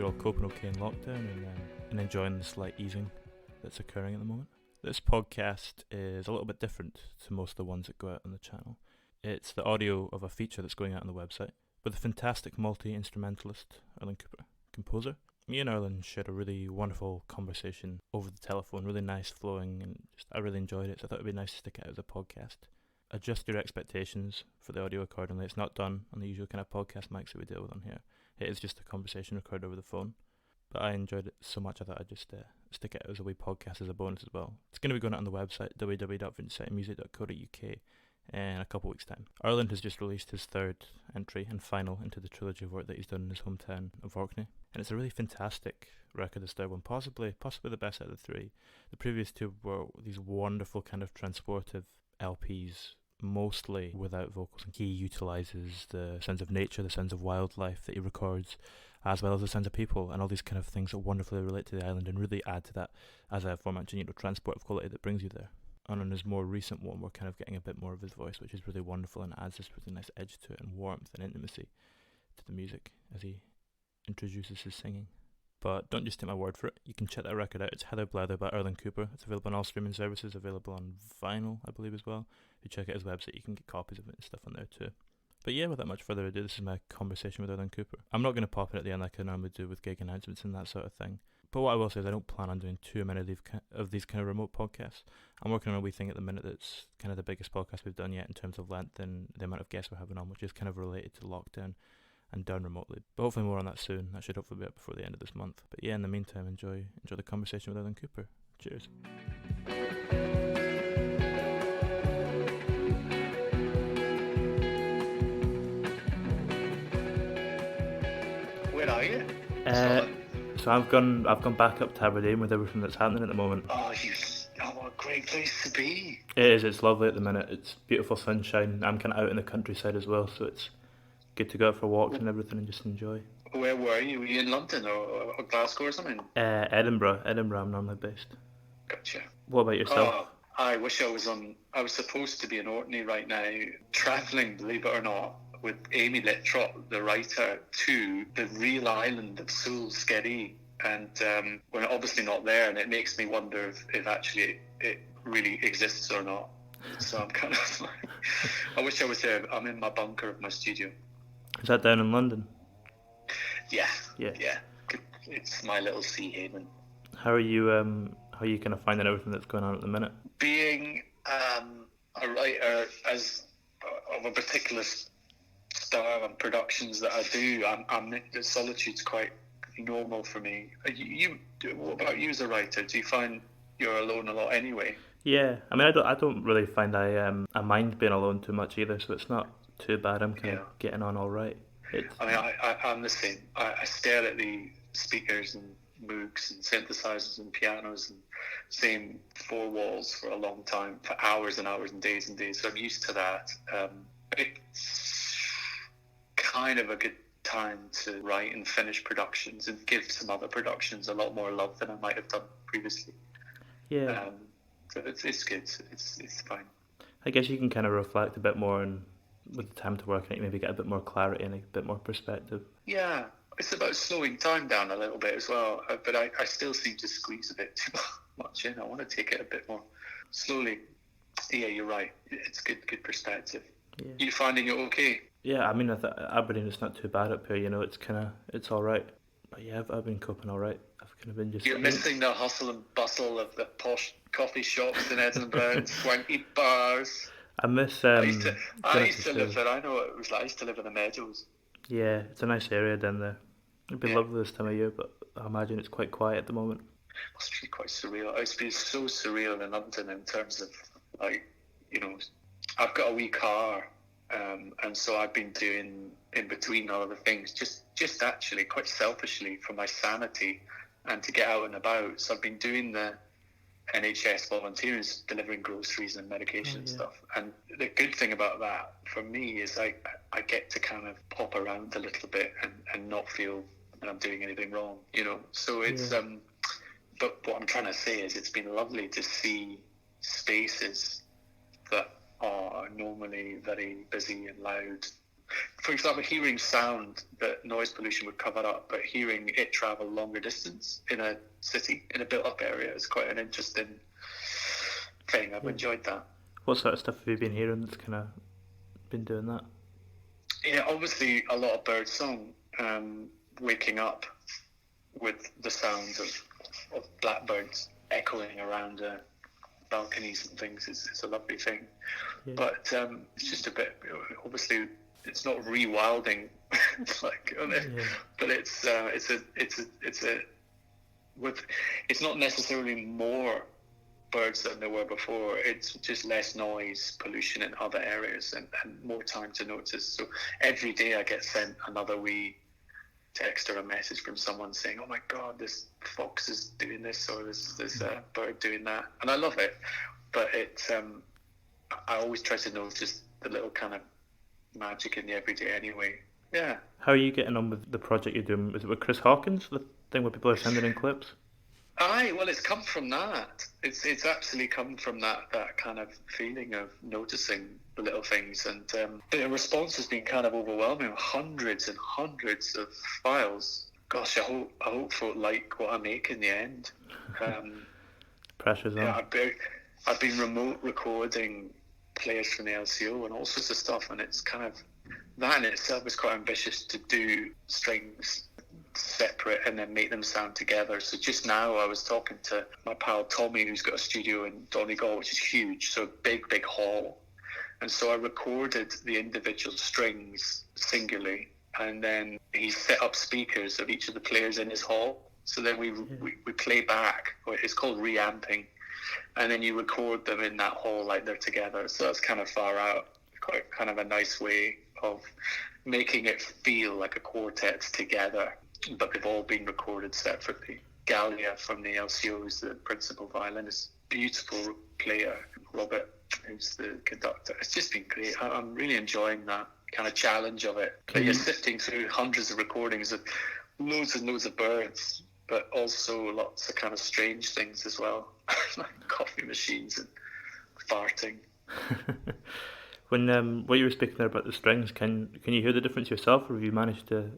you're all coping okay in lockdown and enjoying the slight easing that's occurring at the moment. This podcast is a little bit different to most of the ones that go out on the channel. It's the audio of a feature that's going out on the website with a fantastic multi-instrumentalist, Erland Cooper, composer. Me and Erland shared a really wonderful conversation over the telephone, really nice flowing, and I really enjoyed it, so I thought it would be nice to stick it out as a podcast. Adjust your expectations for the audio accordingly. It's not done on the usual kind of podcast mics that we deal with on here. It is just a conversation recorded over the phone. But I enjoyed it so much I thought I'd just stick it out as a wee podcast as a bonus as well. It's going to be going out on the website, www.vintagemusic.co.uk, in a couple of weeks' time. Erland has just released his third entry and final into the trilogy of work that he's done in his hometown of Orkney. And it's a really fantastic record, this third one, possibly the best out of the three. The previous two were these wonderful kind of transportive LPs, mostly without vocals, and he utilises the sounds of nature, the sounds of wildlife that he records, as well as the sounds of people, and all these kind of things that wonderfully relate to the island and really add to that, as I aforementioned, transportive quality that brings you there. And on his more recent one, we're kind of getting a bit more of his voice, which is really wonderful and adds this really nice edge to it and warmth and intimacy to the music as he introduces his singing. But don't just take my word for it. You can check that record out. It's Blether by Erland Cooper. It's available on all streaming services, available on vinyl, I believe, as well. If you check out his website, you can get copies of it and stuff on there too. But yeah, without much further ado, this is my conversation with Erland Cooper. I'm not going to pop in at the end like I normally do with gig announcements and that sort of thing. But what I will say is I don't plan on doing too many of these kind of remote podcasts. I'm working on a wee thing at the minute that's kind of the biggest podcast we've done yet in terms of length and the amount of guests we're having on, which is kind of related to lockdown and done remotely. But hopefully more on that soon. That should hopefully be up before the end of this month. But yeah, in the meantime, enjoy the conversation with Erland Cooper. Cheers. Where are you? So I've gone back up to Aberdeen with everything that's happening at the moment. Oh, what a great place to be. It is. It's lovely at the minute. It's beautiful sunshine. I'm kind of out in the countryside as well, so it's good to go out for walks and everything and just enjoy. Where were you? Were you in London or Glasgow or something? Edinburgh. I'm normally based. Gotcha. What about yourself? Oh, I wish I was supposed to be in Orkney right now, travelling, believe it or not, with Amy Littrop, the writer, to the real island of Sule Skerry. And we're obviously not there, and it makes me wonder if actually it really exists or not. So I'm kind of like, I wish I was there. I'm in my bunker of my studio. Is that down in London? Yeah. It's my little sea haven. How are you kind of finding everything that's going on at the minute? Being a writer of a particular style and productions that I do, the solitude's quite normal for me. What about you as a writer? Do you find you're alone a lot anyway? Yeah, I mean, I don't really find I mind being alone too much either, so it's not too bad. I'm kind of getting on all right. I'm the same. I stare at the speakers and Moogs and synthesizers and pianos and same four walls for a long time, for hours and hours and days. So I'm used to that. It's kind of a good time to write and finish productions and give some other productions a lot more love than I might have done previously. Yeah. So it's good. It's fine. I guess you can kind of reflect a bit more and with the time to work on it, maybe get a bit more clarity and a bit more perspective. Yeah, it's about slowing time down a little bit as well, but I still seem to squeeze a bit too much in. I want to take it a bit more slowly. Yeah, you're right. It's good perspective. Yeah. You finding it okay? Yeah, I mean, Aberdeen is not too bad up here. It's all right. But yeah, I've been coping all right. I've kind of been just. You're missing the hustle and bustle of the posh coffee shops in Edinburgh and swanky bars. I miss. I used to live there. I know what it was like. I used to live in the Meadows. Yeah, it's a nice area down there. It'd be lovely this time of year, but I imagine it's quite quiet at the moment. It must be quite surreal. It's been so surreal in London in terms of, like, I've got a wee car, and so I've been doing in between all of the things, just actually quite selfishly for my sanity and to get out and about. So I've been doing the NHS volunteers, delivering groceries and medication and stuff. And the good thing about that for me is I get to kind of pop around a little bit and not feel that I'm doing anything wrong, So it's but what I'm trying to say is it's been lovely to see spaces that are normally very busy and loud For example, hearing sound that noise pollution would cover up, but hearing it travel longer distance in a city, in a built-up area, is quite an interesting thing. I've enjoyed that. What sort of stuff have you been hearing that's kind of been doing that? Yeah, obviously a lot of bird song. Waking up with the sound of blackbirds echoing around balconies and things is a lovely thing. Yeah. But it's just a bit, obviously it's not rewilding like but it's not necessarily more birds than there were before. It's just less noise pollution in other areas and more time to notice. So every day I get sent another wee text or a message from someone saying, oh my god, this fox is doing this, or there's a bird doing that, and I love it. But it's I always try to notice the little kind of magic in the everyday anyway. Yeah. How are you getting on with the project you're doing? Is it with Chris Hawkins, the thing where people are sending in clips? Aye, well, it's come from that. It's absolutely come from that kind of feeling of noticing the little things, and the response has been kind of overwhelming. Hundreds and hundreds of files. Gosh, I hope folk like what I make in the end. Pressure's on. Yeah, I've been remote recording players from the LCO and all sorts of stuff, and it's kind of that in itself is quite ambitious to do strings separate and then make them sound together. So just now I was talking to my pal Tommy, who's got a studio in Donegal, which is huge, so a big hall, and so I recorded the individual strings singularly, and then he set up speakers of each of the players in his hall, so then we play back. It's called reamping, and then you record them in that hall like they're together. So that's kind of far out, quite kind of a nice way of making it feel like a quartet together, but they've all been recorded separately. Galia from the LCO is the principal violinist, beautiful player. Robert, who's the conductor. It's just been great. I'm really enjoying that kind of challenge of it. You're sifting through hundreds of recordings of loads and loads of birds, but also lots of kind of strange things as well, like coffee machines and farting. When what you were speaking there about the strings, can you hear the difference yourself, or have you managed to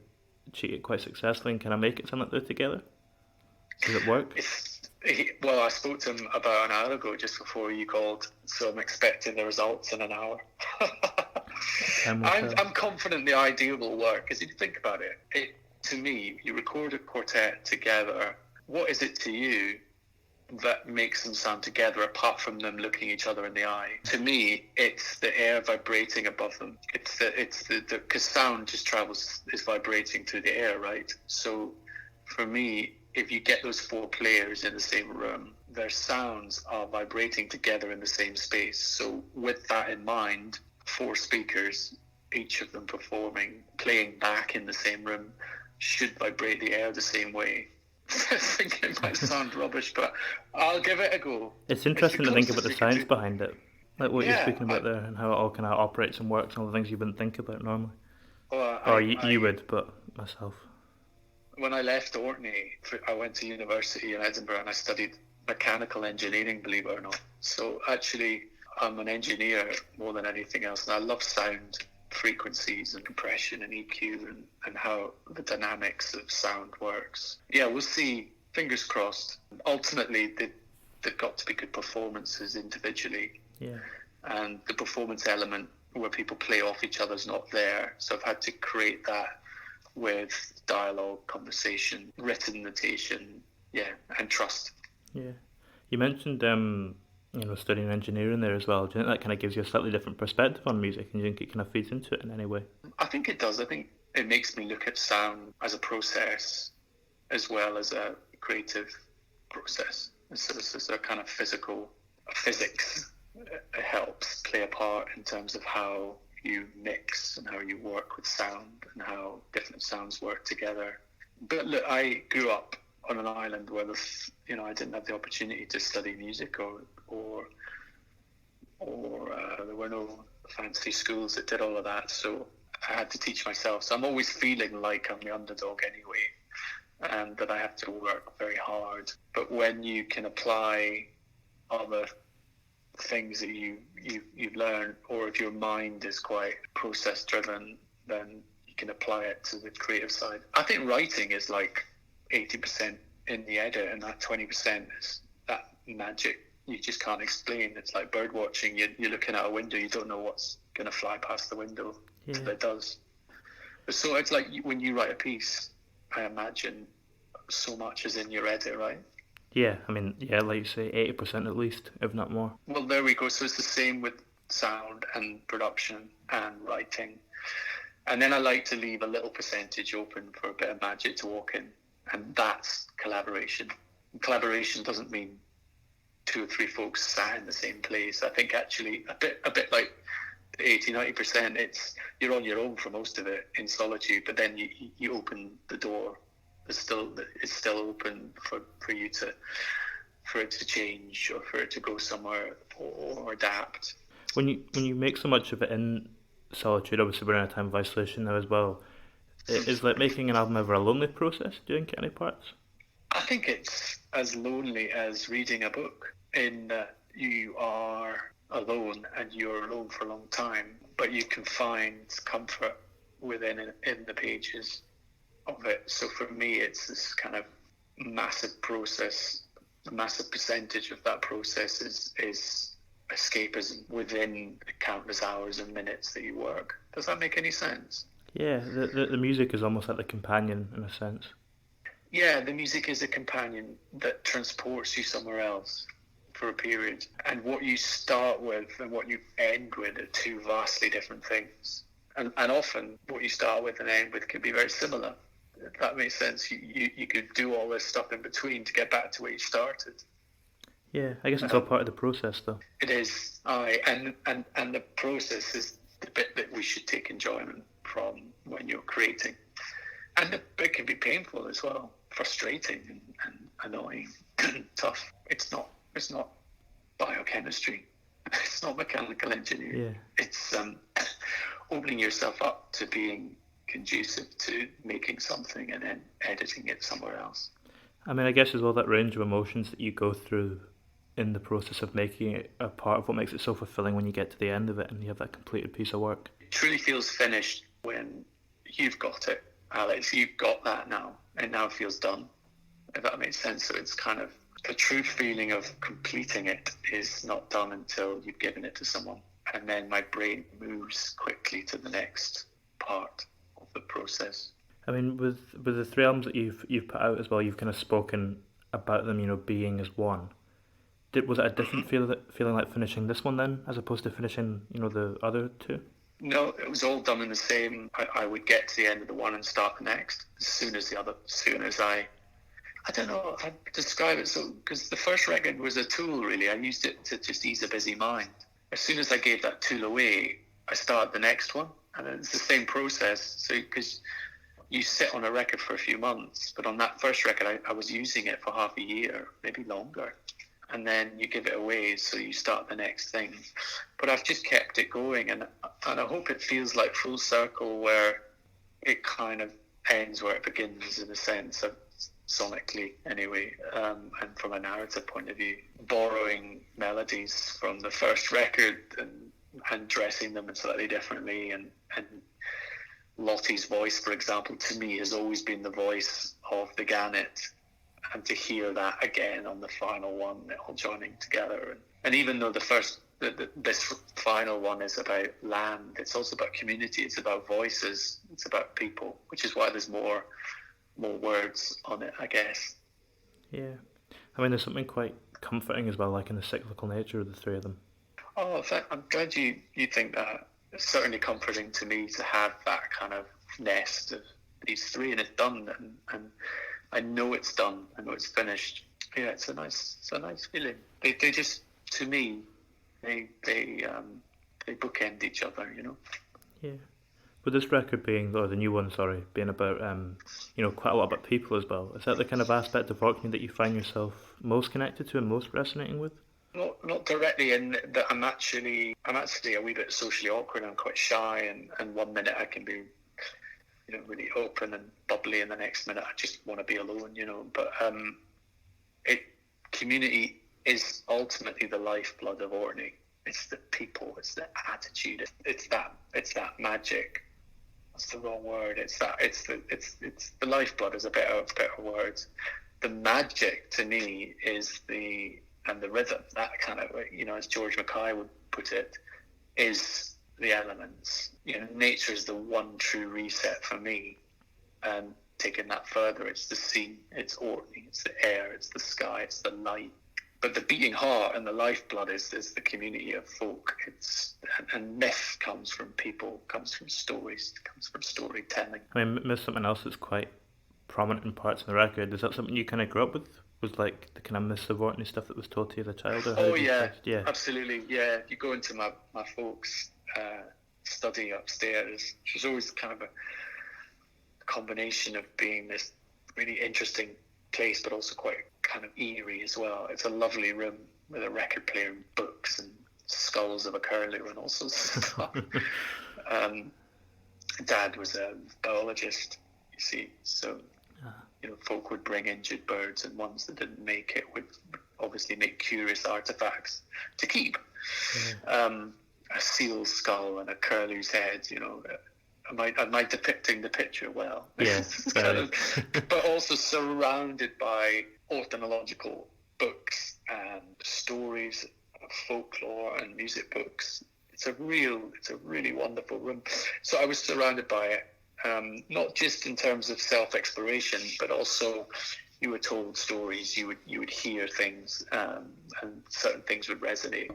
cheat it quite successfully and kind of make it sound like they're together? Does it work? Well, I spoke to him about an hour ago, just before you called, so I'm expecting the results in an hour. I'm confident the idea will work, because if you think about it, to me, you record a quartet together, what is it to you that makes them sound together apart from them looking each other in the eye? To me, it's the air vibrating above them. It's the because sound just is vibrating through the air, right? So for me, if you get those four players in the same room, their sounds are vibrating together in the same space. So with that in mind, four speakers, each of them playing back in the same room, should vibrate the air the same way. I think it might sound rubbish, but I'll give it a go. It's interesting to think about the science behind it, like what you're speaking about there, and how it all kind of operates and works, and all the things you wouldn't think about normally. Well, you would, but myself. When I left Orkney, I went to university in Edinburgh and I studied mechanical engineering, believe it or not. So actually, I'm an engineer more than anything else, and I love sound, frequencies and compression and EQ and how the dynamics of sound works. Yeah, we'll see. Fingers crossed. Ultimately, they've got to be good performances individually. Yeah. And the performance element where people play off each other's not there. So I've had to create that with dialogue, conversation, written notation, and trust. Yeah. You mentioned studying engineering there as well. Do you think that kind of gives you a slightly different perspective on music, and do you think it kind of feeds into it in any way? I think it does. I think it makes me look at sound as a process as well as a creative process. So this is a kind of physics. It helps play a part in terms of how you mix and how you work with sound and how different sounds work together. But look, I grew up on an island where I didn't have the opportunity to study music or there were no fancy schools that did all of that, so I had to teach myself. So I'm always feeling like I'm the underdog anyway, and that I have to work very hard. But when you can apply other things that you've learned, or if your mind is quite process driven, then you can apply it to the creative side. I think writing is like 80% in the edit, and that 20% is that magic you just can't explain. It's like bird watching. You're looking out a window, you don't know what's going to fly past the window until it does. So it's like when you write a piece, I imagine so much is in your edit, right? Yeah, I mean, yeah, like you say, 80% at least, if not more. Well, there we go. So it's the same with sound and production and writing. And then I like to leave a little percentage open for a bit of magic to walk in. And that's collaboration. And collaboration doesn't mean 2 or 3 folks sat in the same place. I think actually a bit like 80-90%, it's you're on your own for most of it in solitude, but then you open the door. It's still open for you to, for it to change or for it to go somewhere or adapt. When you make so much of it in solitude, obviously we're in a time of isolation now as well. Is like making an album ever a lonely process? Do you think any parts? I think it's as lonely as reading a book, in that you are alone and you're alone for a long time, but you can find comfort within in the pages of it. So for me, it's this kind of massive process. A massive percentage of that process is escapism within the countless hours and minutes that you work. Does that make any sense? Yeah, the music is almost like the companion in a sense. Yeah, the music is a companion that transports you somewhere else for a period. And what you start with and what you end with are 2 vastly different things. And often what you start with and end with can be very similar. If that makes sense, you could do all this stuff in between to get back to where you started. Yeah, I guess it's all part of the process, though. It is, and the process is the bit that we should take enjoyment from when you're creating. And it can be painful as well, frustrating and annoying, tough. It's not biochemistry. It's not mechanical engineering. Yeah. It's opening yourself up to being conducive to making something and then editing it somewhere else. I mean, I guess as well that range of emotions that you go through in the process of making it a part of what makes it so fulfilling when you get to the end of it and you have that completed piece of work. It truly feels finished when you've got it, Alex. You've got that now. It now feels done, if that makes sense. So it's kind of the true feeling of completing it is not done until you've given it to someone. And then my brain moves quickly to the next part of the process. I mean, with the 3 albums that you've put out as well, you've kind of spoken about them, being as one. Was it a different feeling like finishing this one then, as opposed to finishing, the other 2? No, it was all done in the same. I would get to the end of the one and start the next as soon as I don't know, I'd describe it so, because the first record was a tool, really. I used it to just ease a busy mind. As soon as I gave that tool away, I started the next one. And it's the same process. So, because you sit on a record for a few months, but on that first record, I was using it for half a year, maybe longer. And then you give it away, so you start the next thing. But I've just kept it going, and I hope it feels like full circle, where it kind of ends where it begins, in a sense of sonically anyway, and from a narrative point of view, borrowing melodies from the first record and dressing them slightly differently, and Lottie's voice, for example, to me has always been the voice of the Gannet, and to hear that again on the final one, it all joining together, and even though this final one is about land, it's also about community, it's about voices, it's about people, which is why there's more words on it, I guess. Yeah. I mean, there's something quite comforting as well, like in the cyclical nature of the 3 of them. Oh, I'm glad you think that. It's certainly comforting to me to have that kind of nest of these 3, and it's done, and I know it's done, I know it's finished. Yeah, it's a nice feeling. They just, to me, they bookend each other, Yeah. With this record being, or the new one, being about, quite a lot about people as well. Is that the kind of aspect of Orkney that you find yourself most connected to and most resonating with? Not directly, in that I'm actually a wee bit socially awkward. I'm quite shy, and one minute I can be, really open and bubbly, and the next minute I just want to be alone, But community is ultimately the lifeblood of Orkney. It's the people, it's the attitude, it's that magic what's the wrong word? It's the lifeblood is a better word. The magic to me is the rhythm. That kind of, as George Mackay would put it, is the elements. Nature is the one true reset for me. And taking that further, it's the sea, it's Orkney, it's the air, it's the sky, it's the light. But the beating heart and the lifeblood is the community of folk. And myth comes from people, comes from stories, comes from storytelling. I mean, myth's something else that's quite prominent in parts of the record. Is that something you kind of grew up with? Was like the kind of myths of Orkney stuff that was told to you as a child? Or yeah, absolutely. Yeah, you go into my folks' study upstairs, which was always kind of a combination of being this really interesting place, but also quite kind of eerie as well. It's a lovely room with a record player and books and skulls of a curlew and all sorts of stuff. Dad was a biologist, you see, so folk would bring injured birds, and ones that didn't make it would obviously make curious artifacts to keep. A seal's skull and a curlew's head, Am I depicting the picture well? Yeah, but also surrounded by ornithological books and stories of folklore and music books. It's a really wonderful room. So I was surrounded by it, not just in terms of self-exploration, but also you were told stories. You would hear things, and certain things would resonate,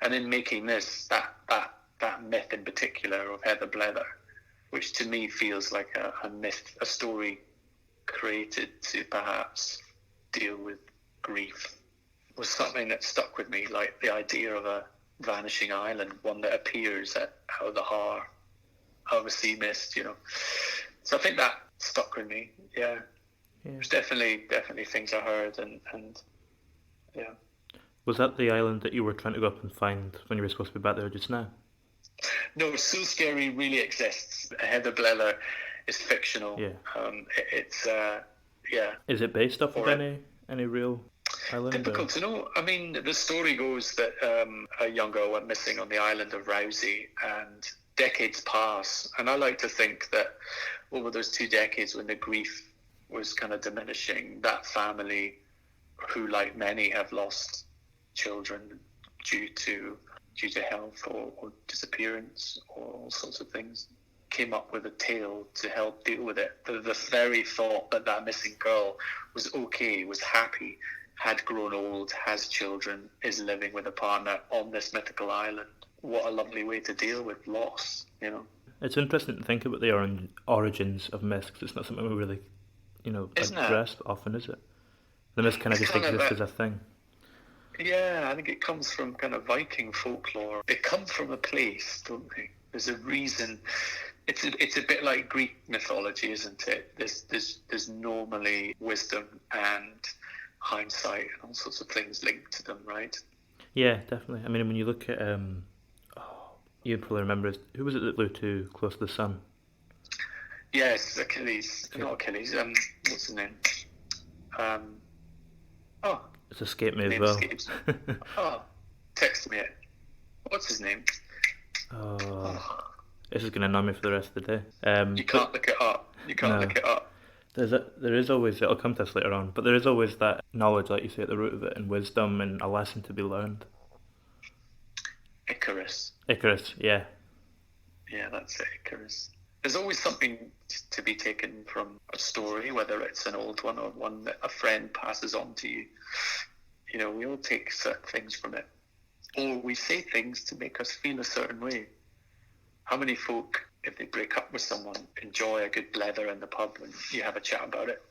and in making this that myth in particular of Heather Blether, which to me feels like a myth, a story created to perhaps deal with grief, was something that stuck with me, like the idea of a vanishing island, one that appears out of the heart, out of a sea mist, So I think that stuck with me, yeah. There's definitely things I heard, and yeah. Was that the island that you were trying to go up and find when you were supposed to be back there just now? No, So Scary really exists. Heather Blether is fictional. Yeah. It's Is it based off of any real island? Difficult to know. I mean, the story goes that a young girl went missing on the island of Rousey, and decades pass. And I like to think that over those 2 decades, when the grief was kind of diminishing, that family, who like many have lost children due to health or disappearance or all sorts of things, came up with a tale to help deal with it. The very thought that missing girl was okay, was happy, had grown old, has children, is living with a partner on this mythical island. What a lovely way to deal with loss, It's interesting to think about the origins of myths, because it's not something we really, address often, is it? The myth kind of just exists as a thing. Yeah, I think it comes from kind of Viking folklore. They come from a place, don't they? There's a reason. It's a bit like Greek mythology, isn't it? There's normally wisdom and hindsight and all sorts of things linked to them, right? Yeah, definitely. I mean, when you look at you'd probably remember, who was it that flew too close to the sun? Yes, Achilles. Okay. Not Achilles. What's his name? It's escaped me as well. Text me it. What's his name? This is going to annoy me for the rest of the day. You can't look it up. Look it up. There is always, it'll come to us later on, but there is always that knowledge, like you say, at the root of it, and wisdom and a lesson to be learned. Icarus, yeah. Yeah, that's it, Icarus. There's always something to be taken from a story, whether it's an old one or one that a friend passes on to you. We all take certain things from it. Or we say things to make us feel a certain way. How many folk, if they break up with someone, enjoy a good blether in the pub and you have a chat about it?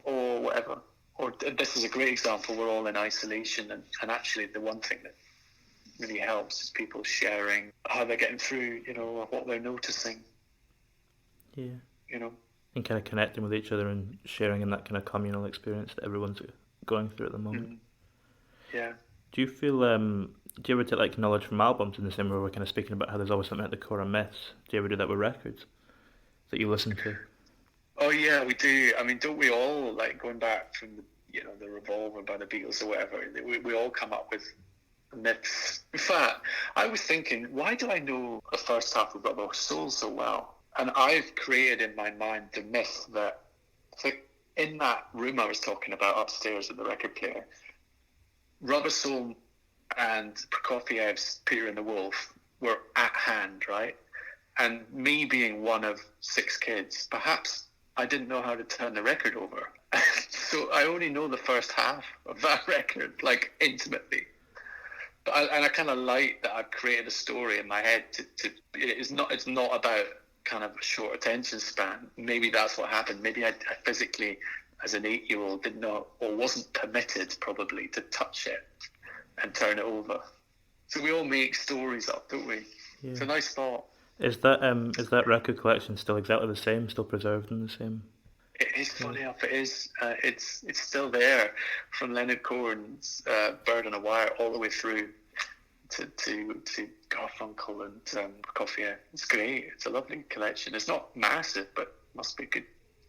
Or whatever. Or this is a great example, we're all in isolation, and actually the one thing that really helps is people sharing how they're getting through, or what they're noticing. Yeah. And kind of connecting with each other and sharing in that kind of communal experience that everyone's going through at the moment. Yeah. Do you feel, do you ever take knowledge from albums in the same way we're kind of speaking about how there's always something at the core of myths? Do you ever do that with records that you listen to? Oh yeah, we do. I mean, don't we all, going back from the Revolver by the Beatles or whatever, we all come up with myths. In fact, I was thinking, why do I know the first half of Rubber Soul so well? And I've created in my mind the myth that in that room I was talking about upstairs at the record player, Rubber Soul and Prokofiev's Peter and the Wolf were at hand, right? And me being one of 6 kids, perhaps I didn't know how to turn the record over. So I only know the first half of that record, like, intimately. But I kind of like that I've created a story in my head it's not about kind of a short attention span. Maybe that's what happened. Maybe I physically, as an 8-year-old, did not, or wasn't permitted probably, to touch it and turn it over. So we all make stories up, don't we? Yeah. It's a nice thought. Is that record collection still exactly the same, still preserved in the same? It is, funny enough, it is. It's still there, from Leonard Cohen's Bird on a Wire all the way through to Garfunkel and Prokofiev. It's great. It's a lovely collection. It's not massive, but must be a good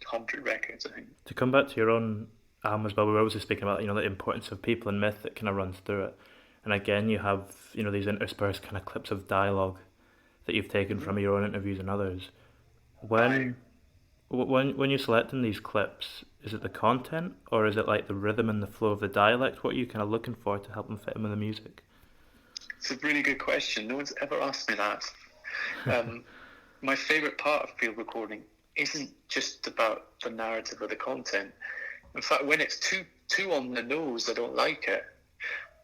100 records, I think. To come back to your own album as well, we were obviously speaking about, the importance of people and myth that kind of runs through it. And again, you have, these interspersed kind of clips of dialogue that you've taken from your own interviews and others. When you're selecting these clips, is it the content, or is it like the rhythm and the flow of the dialect? What are you kind of looking for to help them fit in with the music? It's a really good question. No one's ever asked me that. My favourite part of field recording isn't just about the narrative or the content. In fact, when it's too on the nose, I don't like it.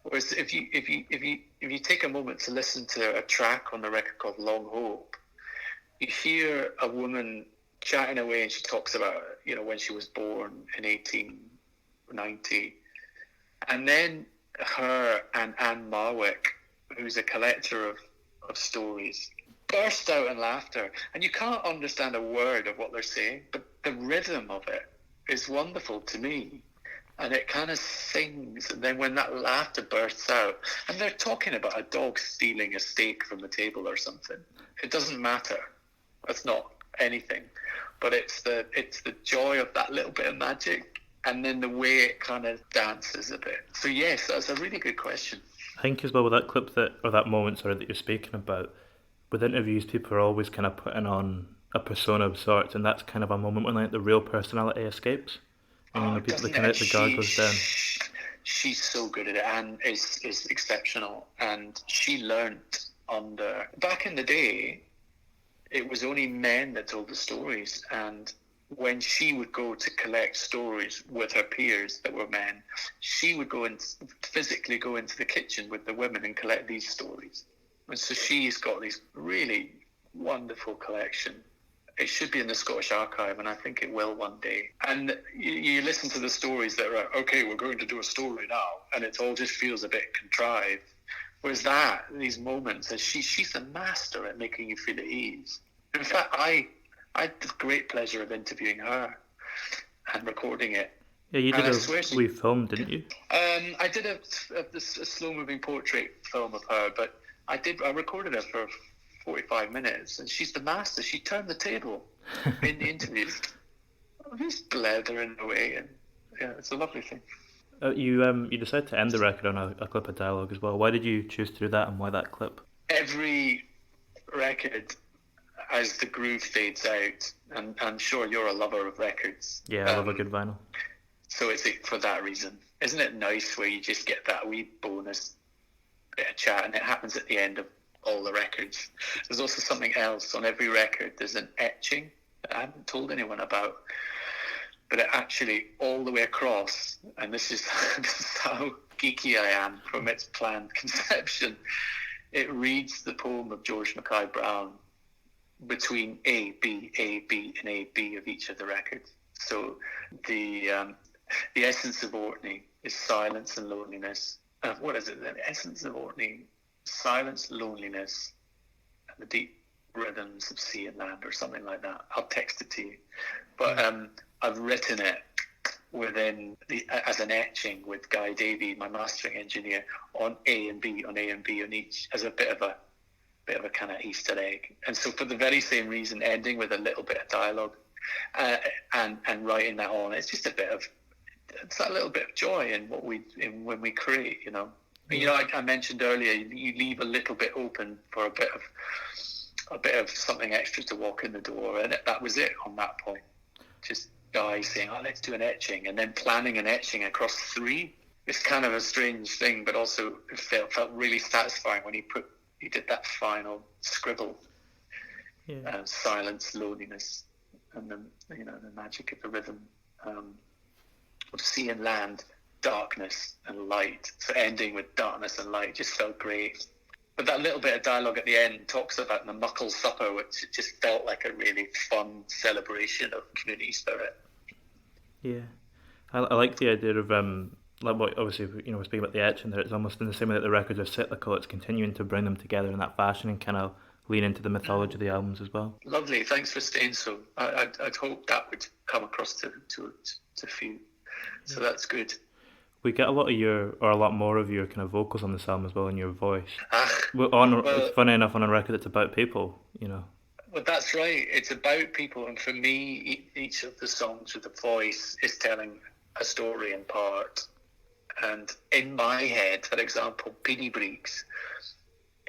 Whereas if you take a moment to listen to a track on the record called Long Hope, you hear a woman chatting away, and she talks about, when she was born in 1890, and then her and Anne Marwick, who's a collector of stories, burst out in laughter, and you can't understand a word of what they're saying, but the rhythm of it is wonderful to me. And it kind of sings, and then when that laughter bursts out, and they're talking about a dog stealing a steak from the table or something. It doesn't matter. That's not anything. But it's the joy of that little bit of magic, and then the way it kind of dances a bit. So yes, that's a really good question. I think as well with that clip that moment that you're speaking about, with interviews, people are always kind of putting on a persona of sorts, and that's kind of a moment when like the real personality escapes. And people, the guard goes down. She's so good at it, and is exceptional. And she learnt back in the day, it was only men that told the stories. And when she would go to collect stories with her peers that were men, she would physically go into the kitchen with the women and collect these stories. And so she's got these really wonderful collection. It should be in the Scottish Archive, and I think it will one day. And you listen to the stories that are, okay, we're going to do a story now, and it all just feels a bit contrived. Whereas these moments, she's a master at making you feel at ease. In fact, I had the great pleasure of interviewing her and recording it. Yeah, you did we filmed, didn't you? I did a slow-moving portrait film of her, but I recorded her for 45 minutes, and she's the master. She turned the table in the interviews. Just blethering away, and yeah, it's a lovely thing. You decided to end the record on a clip of dialogue as well. Why did you choose to do that, and why that clip? Every record, as the groove fades out, and I'm sure you're a lover of records. Yeah, I love a good vinyl. So it's for that reason. Isn't it nice where you just get that wee bonus bit of chat, and it happens at the end of all the records. There's also something else on every record. There's an etching that I haven't told anyone about, but it actually all the way across, and this is how geeky I am from its planned conception, it reads the poem of George Mackay Brown between A, B, and A, B of each of the records. So the essence of Orkney is silence and loneliness. What is it? The essence of Orkney, silence, loneliness, and the deep rhythms of sea and land, or something like that. I'll text it to you. But I've written it as an etching with Guy Davey, my mastering engineer, on A and B on each, as a bit of a kind of Easter egg. And so for the very same reason, ending with a little bit of dialogue and writing that on, it's just it's that little bit of joy in when we create, You know, I mentioned earlier, you leave a little bit open for a bit of something extra to walk in the door, and that was it on that point. Just guys saying, "Oh, let's do an etching," and then planning an etching across 3. It's kind of a strange thing, but also it felt really satisfying when he did that final scribble. Yeah. Silence, loneliness, and the magic of the rhythm of sea and land, darkness and light. So ending with darkness and light just felt great. But that little bit of dialogue at the end talks about the muckle supper, which just felt like a really fun celebration of community spirit. Yeah, I like the idea of like what obviously we're speaking about the etching there. It's almost in the same way that the records are cyclical. It's continuing to bring them together in that fashion and kind of lean into the mythology of the albums as well. Lovely, thanks for saying so. I'd hope that would come across to a few. So that's good. We get a lot more of your kind of vocals on this album as well, and your voice. It's funny enough on a record it's about people, Well, that's right. It's about people, and for me, each of the songs with the voice is telling a story in part. And in my head, for example, Beanie Breeks,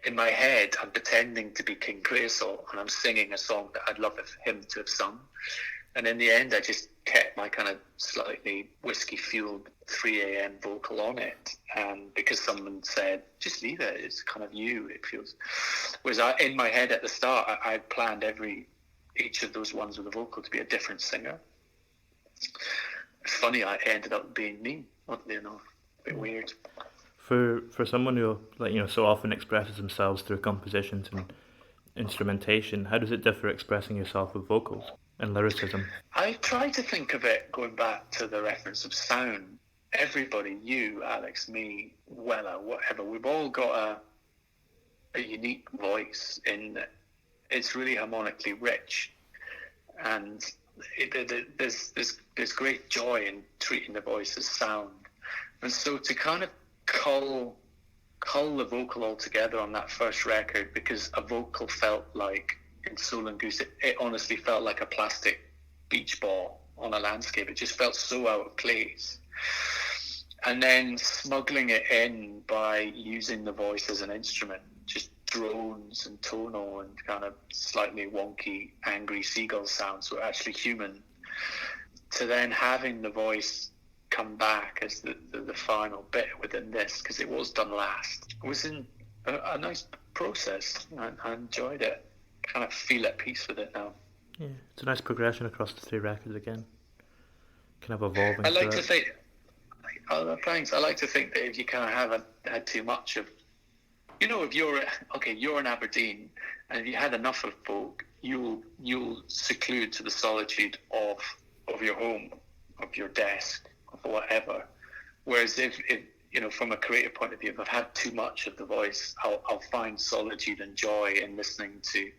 in my head, I'm pretending to be King Creosote, and I'm singing a song that I'd love him to have sung. And in the end, I just kept my kind of slightly whiskey-fueled 3 a.m. vocal on it. And because someone said, just leave it, it's kind of you, it feels. Whereas in my head at the start, I planned each of those ones with a vocal to be a different singer. It's funny, I ended up being me, oddly enough. A bit weird. For someone who so often expresses themselves through compositions and instrumentation, how does it differ expressing yourself with vocals and lyricism? I try to think of it going back to the reference of sound. Everybody, you, Alex, me, Wella, whatever, we've all got a unique voice in that it's really harmonically rich, and there's great joy in treating the voice as sound. And so to kind of cull the vocal all together on that first record, because a vocal felt like, in Soul and Goose, it honestly felt like a plastic beach ball on a landscape. It just felt so out of place. And then smuggling it in by using the voice as an instrument, just drones and tonal and kind of slightly wonky, angry seagull sounds were actually human, to then having the voice come back as the final bit within this, because it was done last. It was a nice process. I enjoyed it. Kind of feel at peace with it now. Yeah, it's a nice progression across the 3 records again. Kind of evolving. I like to think. Oh, thanks. I like to think that if you kind of haven't had too much of, if you're in Aberdeen, and if you had enough of folk, you'll seclude to the solitude of your home, of your desk, of whatever. Whereas if from a creative point of view, if I've had too much of the voice, I'll find solitude and joy in listening to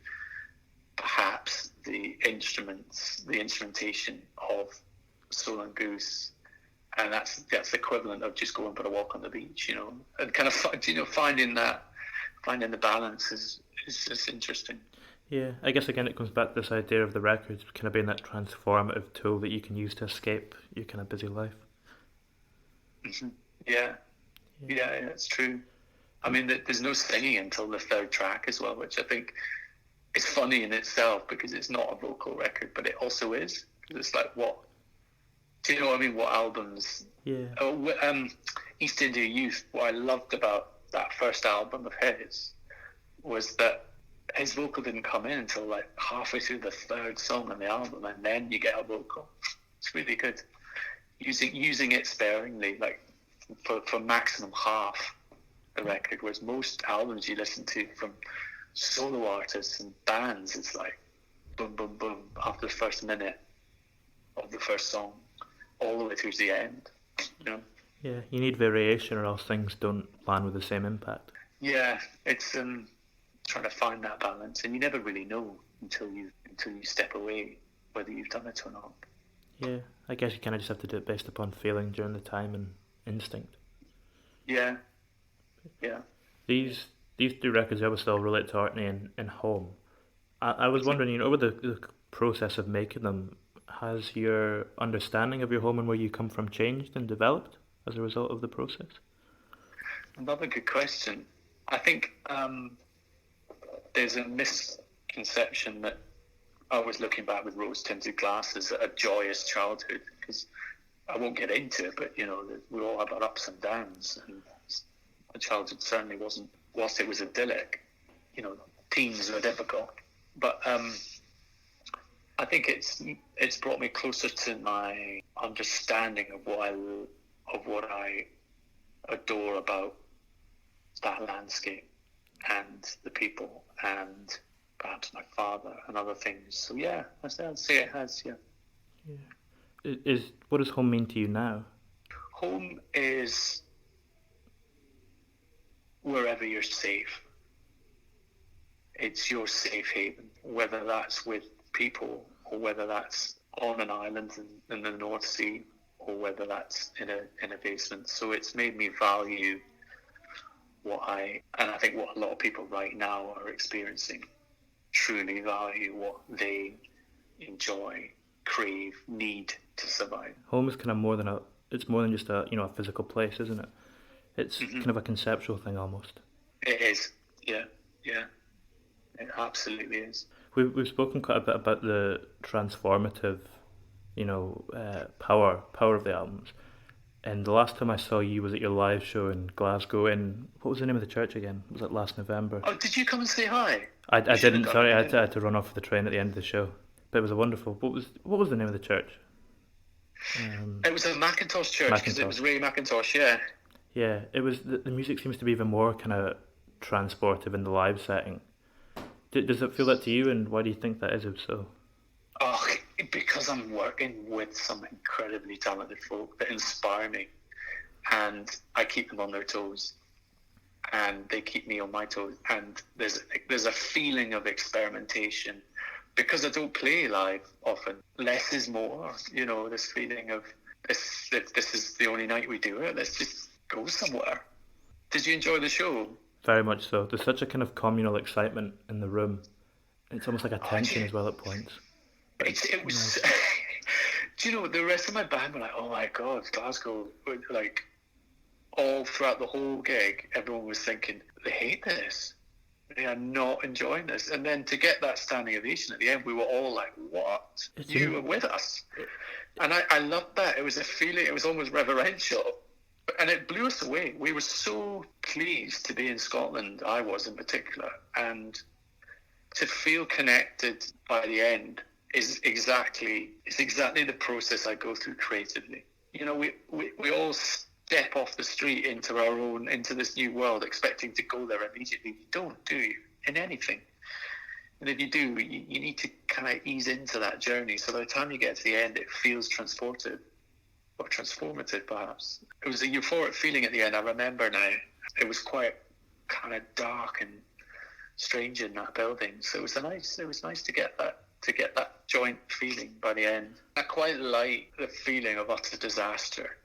perhaps the instrumentation of Soul and Goose, and that's the equivalent of just going for a walk on the beach, and kind of finding the balance is interesting. Yeah, I guess again it comes back to this idea of the records kind of being that transformative tool that you can use to escape your kind of busy life. Mm-hmm. Yeah, that's true. I mean, there's no singing until the 3rd track as well, which I think is funny in itself, because it's not a vocal record, but it also is. It's like, what? Do you know what I mean? What albums? Yeah. East India Youth, what I loved about that first album of his was that his vocal didn't come in until like halfway through the 3rd song on the album, and then you get a vocal. It's really good. Using it sparingly, like for maximum half the record, whereas most albums you listen to from solo artists and bands, it's like boom, boom, boom after the first minute of the first song, all the way through to the end. Yeah, you need variation, or else things don't land with the same impact. Yeah, it's trying to find that balance, and you never really know until you step away whether you've done it or not. Yeah, I guess you kind of just have to do it based upon feeling during the time and instinct. Yeah. These 2 records I still relate to Orkney and Home. I was wondering, over the process of making them, has your understanding of your home and where you come from changed and developed as a result of the process? Another good question. I think there's a misconception that I was looking back with rose-tinted glasses at a joyous childhood, because I won't get into it, but, we all have our ups and downs, and my childhood certainly wasn't, whilst it was idyllic, teens were difficult. But I think it's brought me closer to my understanding of what I adore about that landscape and the people and perhaps my father and other things. So yeah, I'd say it has. Yeah. What does home mean to you now? Home is wherever you're safe. It's your safe haven, whether that's with people or whether that's on an island in the North Sea or whether that's in a basement. So it's made me value and I think what a lot of people right now are experiencing, truly value what they enjoy, crave, need to survive. Home is kind of it's more than just a physical place, isn't it? It's kind of a conceptual thing almost. It is, yeah. It absolutely is. We've spoken quite a bit about the transformative, power of the albums. And the last time I saw you was at your live show in Glasgow what was the name of the church again? Was it last November? Oh, did you come and say hi? I didn't, sorry, I had to run off the train at the end of the show. But it was a wonderful, what was the name of the church? It was a Macintosh church, because it was Ray Macintosh, yeah. Yeah, it was, the music seems to be even more kind of transportive in the live setting. Does it feel that to you, and why do you think that is, if so? Oh, because I'm working with some incredibly talented folk that inspire me, and I keep them on their toes, and they keep me on my toes. And there's a feeling of experimentation, because I don't play live often. Less is more. This feeling of this is the only night we do it. Let's just go somewhere. Did you enjoy the show? Very much so. There's such a kind of communal excitement in the room. It's almost like a tension as well at points. It was. Do you know, the rest of my band were like, "Oh my God, Glasgow!" Like, all throughout the whole gig, everyone was thinking, "They hate this. They are not enjoying this." And then to get that standing ovation at the end, we were all like, "What? You were with us?" And I loved that. It was a feeling. It was almost reverential. And it blew us away. We were so pleased to be in Scotland, I was in particular, and to feel connected by the end is exactly the process I go through creatively. We all step off the street into this new world expecting to go there immediately. You don't, do you? In anything. And if you do, you need to kind of ease into that journey. So by the time you get to the end, it feels transported. Or transformative, perhaps. It was a euphoric feeling at the end. I remember now. It was quite kind of dark and strange in that building. So it was nice to get that joint feeling by the end. I quite like the feeling of utter disaster.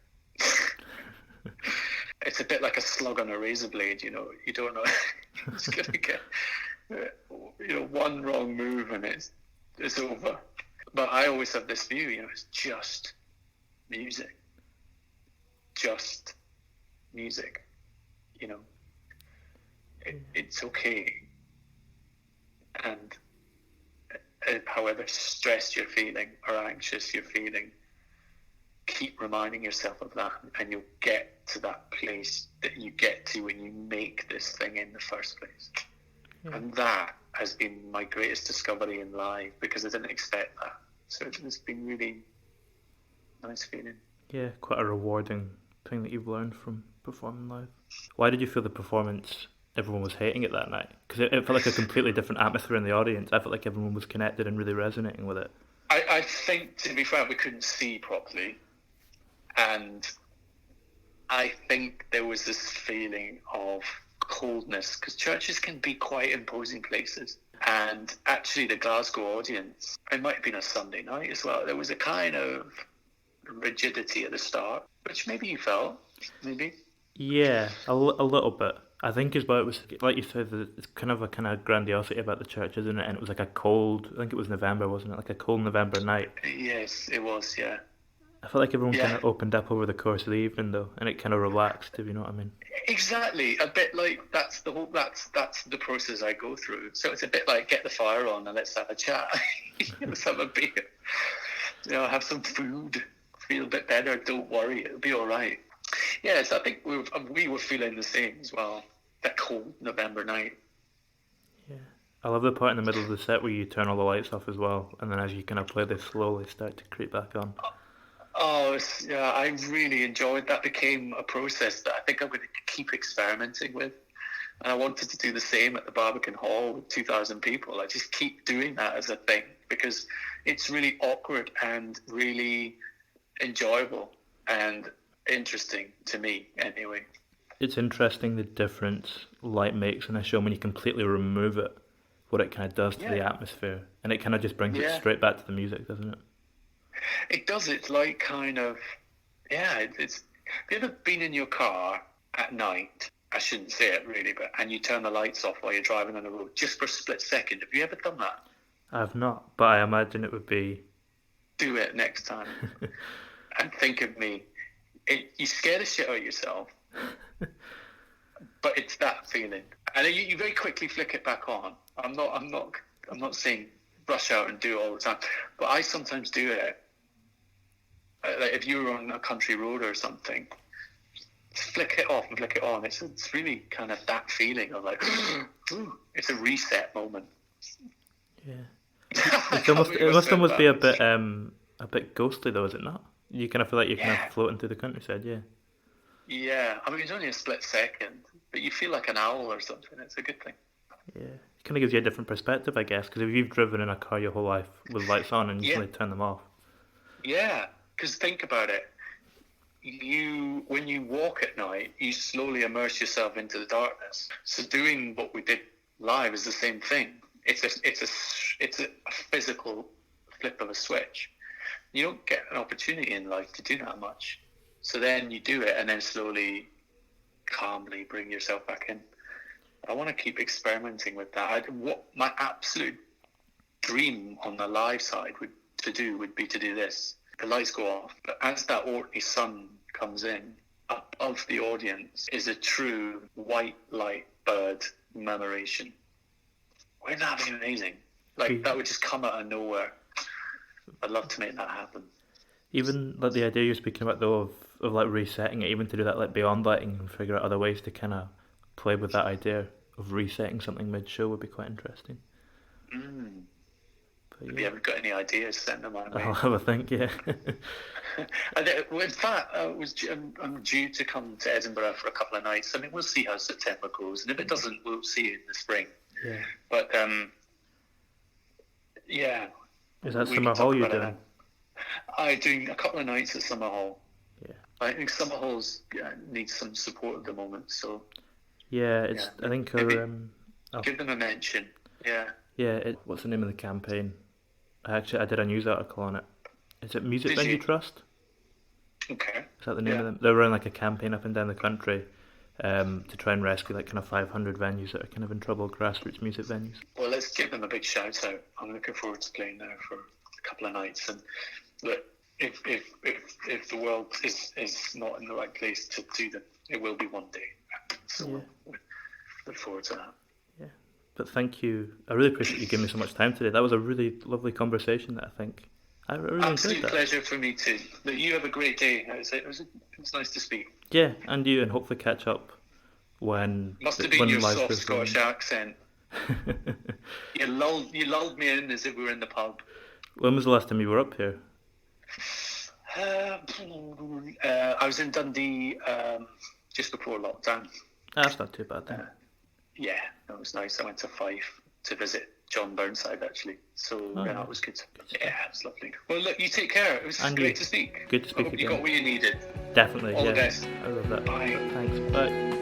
It's a bit like a slug on a razor blade. You don't know. It's gonna get one wrong move and it's over. But I always have this view. It's just music. It's okay. And however stressed you're feeling or anxious you're feeling, keep reminding yourself of that, and you'll get to that place that you get to when you make this thing in the first place. Yeah. And that has been my greatest discovery in live, because I didn't expect that. So it's been really nice feeling. Yeah, quite a rewarding thing that you've learned from performing live. Why did you feel the performance, everyone was hating it that night? Because it felt like a completely different atmosphere in the audience. I felt like everyone was connected and really resonating with it. I think, to be fair, we couldn't see properly. And I think there was this feeling of coldness, because churches can be quite imposing places. And actually the Glasgow audience, it might have been a Sunday night as well, there was a kind of rigidity at the start, which maybe you felt, maybe? Yeah, a little bit. I think as well, it was, like you said, it's kind of grandiosity about the church, isn't it? And it was like I think it was November, wasn't it? Like a cold November night. Yes, it was, yeah. I felt like everyone kind of opened up over the course of the evening though, and it kind of relaxed, if you know what I mean. Exactly, a bit like that's the process I go through. So it's a bit like get the fire on and let's have a chat. Let's have a beer. Have some food. Feel a bit better. Don't worry, it'll be all right. Yes, I think we were feeling the same as well. That cold November night. Yeah, I love the part in the middle of the set where you turn all the lights off as well, and then as you kind of play, they slowly start to creep back on. Oh, yeah, I really enjoyed that. Became a process that I think I'm going to keep experimenting with. And I wanted to do the same at the Barbican Hall with 2,000 people. I just keep doing that as a thing because it's really awkward and really enjoyable and interesting to me anyway. It's interesting the difference light makes in a show when you completely remove it, what it kind of does to the atmosphere. And it kind of just brings it straight back to the music, doesn't it? It does. It's like kind of, it's. Have you ever been in your car at night? I shouldn't say it really, and you turn the lights off while you're driving on the road just for a split second. Have you ever done that? I've not, but I imagine it would be. Do it next time, and think of me. You scare the shit out of yourself, but it's that feeling, and you very quickly flick it back on. I'm not saying rush out and do it all the time, but I sometimes do it. Like if you were on a country road or something, flick it off and flick it on. It's really kind of that feeling of like, ooh, it's a reset moment. Yeah, it must almost be a bit ghostly though, is it not? You kind of feel like you're kind of floating through the countryside, yeah. Yeah, I mean it's only a split second, but you feel like an owl or something. It's a good thing. Yeah, it kind of gives you a different perspective, I guess, because if you've driven in a car your whole life with lights on and you suddenly turn them off. Yeah, because think about it. When you walk at night, you slowly immerse yourself into the darkness. So doing what we did live is the same thing. It's a physical flip of a switch. You don't get an opportunity in life to do that much. So then you do it and then slowly, calmly bring yourself back in. I want to keep experimenting with that. What my absolute dream on the live side would be to do this. The lights go off, but as that Orkney sun comes in, above the audience is a true white light bird commemoration. Wouldn't that be amazing? Like that would just come out of nowhere. I'd love to make that happen. Even like the idea you're speaking about though of like resetting it, even to do that like beyond lighting and figure out other ways to kind of play with that idea of resetting something mid-show would be quite interesting. But, if you haven't got any ideas, send them my way. I'll have a think, yeah. In fact, I'm due to come to Edinburgh for a couple of nights. I mean, we'll see how September goes, and if it doesn't, we'll see in the spring. Yeah. But yeah. Is that Summer Hall you're doing? I'm doing a couple of nights at Summer Hall. Yeah. I think Summer Halls need some support at the moment, so. Yeah, it's. I think give them a mention. Yeah. Yeah. What's the name of the campaign? I did a news article on it. Is it Music Venue Trust? Okay. Is that the name of them? They're running like a campaign up and down the country to try and rescue like kind of 500 venues that are kind of in trouble, grassroots music venues. Well, let's give them a big shout out. I'm looking forward to playing there for a couple of nights. And look, if the world is not in the right place to do them, it will be one day. So we'll look forward to that. Yeah. But thank you. I really appreciate you giving me so much time today. That was a really lovely conversation that I think I really absolute enjoyed that. Pleasure for me too. Look, you have a great day. It was nice to speak. Yeah, and you, and hopefully catch up when. Must have been your soft Scottish accent. You lulled me in as if we were in the pub. When was the last time you were up here? I was in Dundee just before lockdown. That's not too bad then. Yeah, that was nice. I went to Fife to visit John Burnside actually. So that was good. Yeah, it was lovely. Well, look, you take care. It was great to speak. Good to speak again. You got what you needed. Definitely. All the best. I love that. Bye. Thanks. Bye.